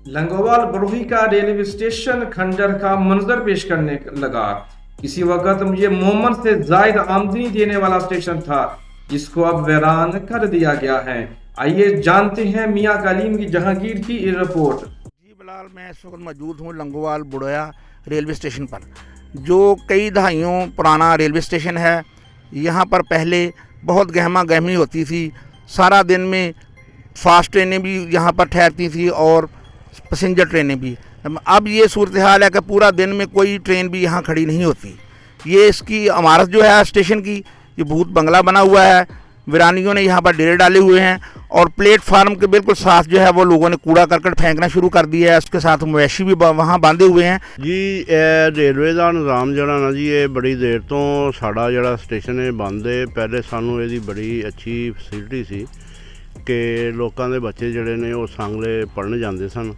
लंगोवाल बड़ोही का railway station खंडर का मंजर पेश करने लगा। किसी वक्त ये मोमन से जायद आमदनी देने वाला स्टेशन था, जिसको अब वीरान कर दिया गया है। आइए जानते हैं मियां कलीम की जहांगीर की ये रिपोर्ट। जी बिलाल, मैं इस वक्त मौजूद हूँ लंगोवाल बड़ोया रेलवे स्टेशन पर, जो कई दहाइयों पुराना रेलवे स्टेशन है। यहाँ पर पहले बहुत गहमा गहमी होती थी, सारा दिन में फास्ट ट्रेनें भी यहाँ पर ठहरती थी और पैसेंजर ट्रेनें भी। अब ये सूरत हाल है कि पूरा दिन में कोई ट्रेन भी यहाँ खड़ी नहीं होती। ये इसकी इमारत जो है स्टेशन की, ये भूत बंगला बना हुआ है। वीरानियों ने यहाँ पर डेरे डाले हुए हैं और प्लेटफार्म के बिल्कुल साथ जो है वो लोगों ने कूड़ा करकट फेंकना शुरू कर दिया है। उसके साथ मवेशी भी वहाँ बांधे हुए हैं। जी रेलवे का निज़ाम जरा ना जी, ये बड़ी देर तो साड़ा जरा स्टेशन है बंद है। पहले सानू ये बड़ी अच्छी फैसिलिटी सी कि लोगों के बच्चे जड़े ने वो सांगले पढ़न जाते सन,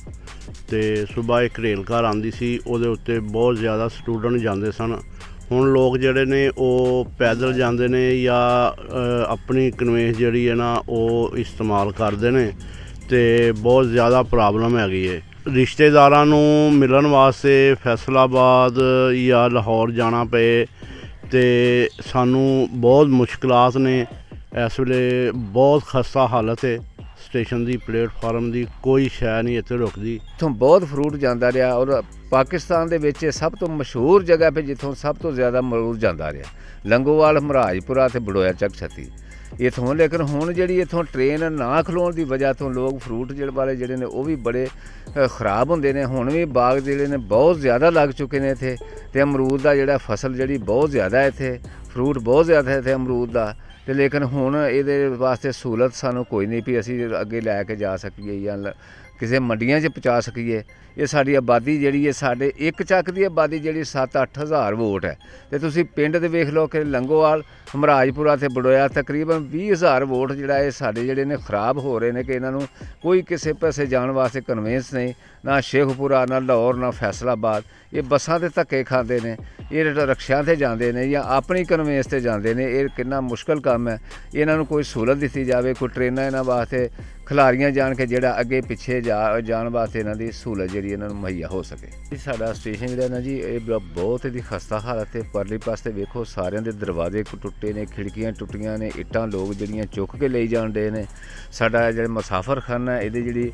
तो सुबह एक रेल कार आती सी, उहदे उत्ते बहुत ज़्यादा स्टूडेंट जाते सन। हुण लोग जड़े ने वो पैदल जाते ने या अपनी कन्वेंस जड़ी है ना वो इस्तेमाल करते हैं, तो बहुत ज़्यादा प्रॉब्लम हैगी है। रिश्तेदारां नूं मिलन वास्ते फैसलाबाद या लाहौर जाना पे तो सानू बहुत मुश्किलात ने। इस वेले बहुत खस्ता हालत है स्टेशन की, प्लेटफार्म की कोई शै नहीं इत्थे रुकदी। इत्थों बहुत फ्रूट जाता रहा और पाकिस्तान दे विच सब तो मशहूर जगह पे जितों सब तो ज़्यादा मरूद जाता रहा, लंगोवाल, महाराजपुरा ते बड़ोया चक छत्ती इत्थों। लेकिन हुण जिहड़ी इत्थों ट्रेन ना खलोण की वजह तो लोग फ्रूट वाले जिहड़े ने वो भी बड़े खराब होंदे ने। हुण भी बाग जिहड़े ने बहुत ज़्यादा लग चुके ने इत्थे, ते अमरूद का जिहड़ा फसल जिहड़ी बहुत ज़्यादा इत्थे, फ्रूट बहुत ज़्यादा इत्थे अमरूद का। ਤੇ ਲੇਕਿਨ ਹੁਣ ਇਹਦੇ ਵਾਸਤੇ ਸਹੂਲਤ ਸਾਨੂੰ ਕੋਈ ਨਹੀਂ ਵੀ ਅਸੀਂ ਅੱਗੇ ਲੈ ਕੇ ਜਾ ਸਕੀਏ ਜਾਂ ਕਿਸੇ ਮੰਡੀਆਂ 'ਚ ਪਹੁੰਚਾ ਸਕੀਏ। ਇਹ ਸਾਡੀ ਆਬਾਦੀ ਜਿਹੜੀ ਹੈ, ਸਾਡੇ ਇੱਕ ਚੱਕ ਦੀ ਆਬਾਦੀ ਜਿਹੜੀ 7-8 ਹਜ਼ਾਰ ਵੋਟ ਹੈ, ਤੇ ਤੁਸੀਂ ਪਿੰਡ ਦੇ ਵੇਖ ਲਓ ਕਿ ਲੰਗੋਵਾਲ, ਮਹਾਰਾਜਪੁਰਾ ਤੇ ਬੜੋਇਆ ਤਕਰੀਬਨ 20,000 ਵੋਟ ਜਿਹੜਾ ਇਹ ਸਾਡੇ ਜਿਹੜੇ ਨੇ ਖਰਾਬ ਹੋ ਰਹੇ ਨੇ ਕਿ ਇਹਨਾਂ ਨੂੰ ਕੋਈ ਕਿਸੇ ਪਾਸੇ ਜਾਣ ਵਾਸਤੇ ਕਨਵੈਂਸ ਨਹੀਂ, ਨਾ ਸ਼ੇਖਪੁਰਾ, ਨਾ ਲਾਹੌਰ, ਨਾ ਫੈਸਲਾਬਾਦ। ਇਹ ਬੱਸਾਂ ਤੇ ਧੱਕੇ ਖਾਂਦੇ ਨੇ, ਇਹ ਰਕਸ਼ਿਆਂ ਤੇ ਜਾਂਦੇ ਨੇ ਜਾਂ ਆਪਣੀ ਕਨਵੈਂਸ ਤੇ ਜਾਂਦੇ ਨੇ। ਇਹ ਕਿੰਨਾ ਮੁਸ਼ਕਲ ਕੰਮ ਹੈ। ਇਹਨਾਂ ਨੂੰ ਕੋਈ ਸਹੂਲਤ ਦਿੱਤੀ ਜਾਵੇ, ਕੋਈ ਟ੍ਰੇਨਾਂ ਇਹਨਾਂ ਵਾਸਤੇ ਖਿਲਾਰੀਆਂ ਜਾਣ ਕੇ ਜਿਹੜਾ ਅੱਗੇ ਪਿੱਛੇ ਜਾਣ ਵਾਸਤੇ ਇਹਨਾਂ ਦੀ ਸਹੂਲਤ ਜਿਹੜੀ ਇਹਨਾਂ ਨੂੰ ਮੁਹੱਈਆ ਹੋ ਸਕੇ। ਸਾਡਾ ਸਟੇਸ਼ਨ ਜਿਹੜਾ ਨਾ ਜੀ, ਇਹ ਬਹੁਤ ਇਹਦੀ ਖਸਤਾ ਹਾਲਤ ਹੈ। ਪਰਲੇ ਪਾਸੇ ਵੇਖੋ ਸਾਰਿਆਂ ਦੇ ਦਰਵਾਜ਼ੇ ਟੁੱਟੇ ਨੇ, ਖਿੜਕੀਆਂ ਟੁੱਟੀਆਂ ਨੇ, ਇੱਟਾਂ ਲੋਕ ਜਿਹੜੀਆਂ ਚੁੱਕ ਕੇ ਲਈ ਜਾਣ ਡੇ ਨੇ। ਸਾਡਾ ਜਿਹੜਾ ਮੁਸਾਫਰਖਾਨਾ ਇਹਦੀ ਜਿਹੜੀ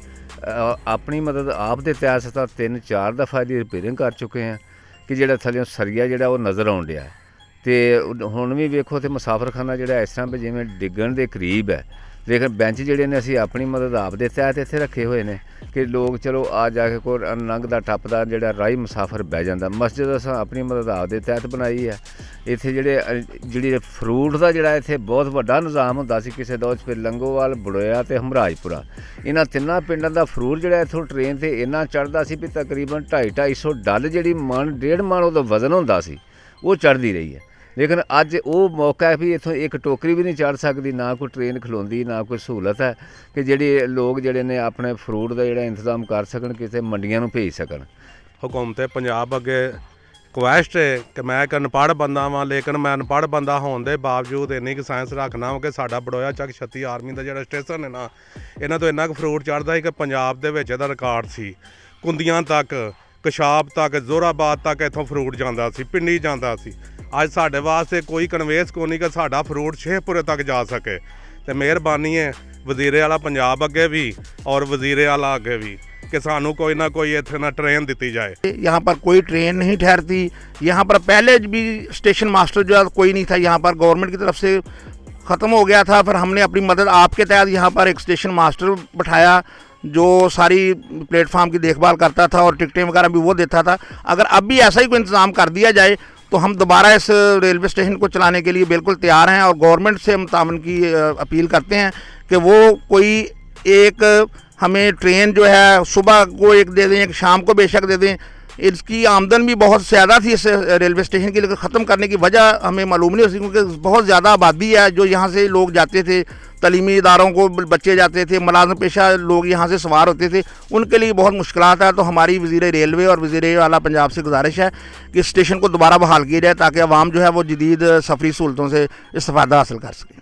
ਆਪਣੀ ਮਦਦ ਆਪ ਦੇ ਤਹਿਤ ਤਾਂ 3-4 ਦਫਾ ਇਹਦੀ ਰਿਪੇਅਰਿੰਗ ਕਰ ਚੁੱਕੇ ਹਾਂ ਕਿ ਜਿਹੜਾ ਥੱਲੇ ਸਰੀਆ ਜਿਹੜਾ ਉਹ ਨਜ਼ਰ ਆਉਣ ਡਿਆ। ਅਤੇ ਹੁਣ ਵੀ ਵੇਖੋ ਤੇ ਮੁਸਾਫਰਖਾਨਾ ਜਿਹੜਾ ਇਸ ਤਰ੍ਹਾਂ ਵੀ ਜਿਵੇਂ ਡਿੱਗਣ ਦੇ ਕਰੀਬ ਹੈ। ਲੇਕਿਨ ਬੈਂਚ ਜਿਹੜੇ ਨੇ ਅਸੀਂ ਆਪਣੀ ਮਦਦ ਆਪ ਦੇ ਤਹਿਤ ਇੱਥੇ ਰੱਖੇ ਹੋਏ ਨੇ ਕਿ ਲੋਕ ਚਲੋ ਆ ਜਾ ਕੇ ਕੋਈ ਲੰਘਦਾ ਟੱਪਦਾ ਜਿਹੜਾ ਰਾਹੀ ਮੁਸਾਫਰ ਬਹਿ ਜਾਂਦਾ। ਮਸਜਿਦ ਅਸੀਂ ਆਪਣੀ ਮਦਦ ਆਪ ਦੇ ਤਹਿਤ ਬਣਾਈ ਹੈ। ਇੱਥੇ ਜਿਹੜੀ ਫਰੂਟ ਦਾ ਜਿਹੜਾ ਇੱਥੇ ਬਹੁਤ ਵੱਡਾ ਨਿਜ਼ਾਮ ਹੁੰਦਾ ਸੀ ਕਿਸੇ ਦੌਰ 'ਚ। ਫਿਰ ਲੰਗੋਵਾਲ, ਬੜੋਇਆ ਅਤੇ ਹਮਰਾਜਪੁਰਾ, ਇਹਨਾਂ ਤਿੰਨਾਂ ਪਿੰਡਾਂ ਦਾ ਫਰੂਟ ਜਿਹੜਾ ਇੱਥੋਂ ਟ੍ਰੇਨ 'ਤੇ ਇੰਨਾ ਚੜ੍ਹਦਾ ਸੀ ਵੀ ਤਕਰੀਬਨ 250-250 ਡੱਲ ਜਿਹੜੀ ਮਣ 1.5 ਮਣ ਉਹਦਾ ਵਜ਼ਨ ਹੁੰਦਾ ਸੀ, ਉਹ ਚੜ੍ਹਦੀ ਰਹੀ ਹੈ। ਲੇਕਿਨ ਅੱਜ ਉਹ ਮੌਕਾ ਹੈ ਵੀ ਇੱਥੋਂ ਇੱਕ ਟੋਕਰੀ ਵੀ ਨਹੀਂ ਚੜ੍ਹ ਸਕਦੀ, ਨਾ ਕੋਈ ਟ੍ਰੇਨ ਖਲੋਂਦੀ, ਨਾ ਕੋਈ ਸਹੂਲਤ ਹੈ ਕਿ ਜਿਹੜੇ ਲੋਕ ਜਿਹੜੇ ਨੇ ਆਪਣੇ ਫਰੂਟ ਦਾ ਜਿਹੜਾ ਇੰਤਜ਼ਾਮ ਕਰ ਸਕਣ, ਕਿਸੇ ਮੰਡੀਆਂ ਨੂੰ ਭੇਜ ਸਕਣ। हुकूमत पंजाब अगे रिक्वेस्ट है कि मैं एक अनपढ़ बंदा वां, लेकिन मैं अनपढ़ बंदा होने के बावजूद इन्नी क साइंस रखना कि साडा बड़ोया चक 36 आर्मी का जो स्टेशन है ना, इन्हां तो इन्ना क फ्रूट चढ़दा है कि पंजाब दे विच इहदा रिकॉर्ड सी। कुंदियां तक, कशाब तक, जोराबाद तक इत्थों फ्रूट जांदा सी, पिंडी जांदा सी। अज साडे वास्ते कोई कन्वेंस को नहीं कि साडा फ्रूट शेखपुरे तक जा सके। तो मेहरबानी है वजीरे आला पंजाब अगे भी और वजीरे आला अगे भी कि सानू कोई ना कोई इत्थे ना ट्रेन दी जाए। यहाँ पर कोई ट्रेन नहीं ठहरती। यहाँ पर पहले भी स्टेशन मास्टर जो है कोई नहीं था, यहाँ पर गवर्नमेंट की तरफ से ख़त्म हो गया था। फिर हमने अपनी मदद आपके तहत यहाँ पर एक स्टेशन मास्टर बैठाया जो सारी प्लेटफार्म की देखभाल करता था और टिकटें वगैरह भी वो देता था। अगर अब भी ऐसा ही कोई इंतज़ाम कर दिया जाए तो हम दोबारा इस रेलवे स्टेशन को चलाने के लिए बिल्कुल तैयार हैं और गवर्नमेंट से हम तावन की अपील करते हैं कि वो कोई एक हमें ट्रेन जो है सुबह को एक दे दें, एक शाम को बेशक दे दें। इसकी आमदन भी बहुत ज़्यादा थी इस रेलवे स्टेशन की, लेकिन ख़त्म करने की वजह हमें मालूम नहीं होती क्योंकि बहुत ज़्यादा आबादी है। जो यहाँ से लोग जाते थे, तलीमी इदारों को बच्चे जाते थे, मुलाज़िम पेशा लोग यहाँ से सवार होते थे, उनके लिए बहुत मुश्किलात है। तो हमारी वज़ीर रेलवे और वज़ीर आला पंजाब से गुजारिश है कि स्टेशन को दोबारा बहाल किया जाए ताकि आवाम जो है वो जदीद सफरी सहूलतों से इस्तेफ़ादा हासिल कर सकें।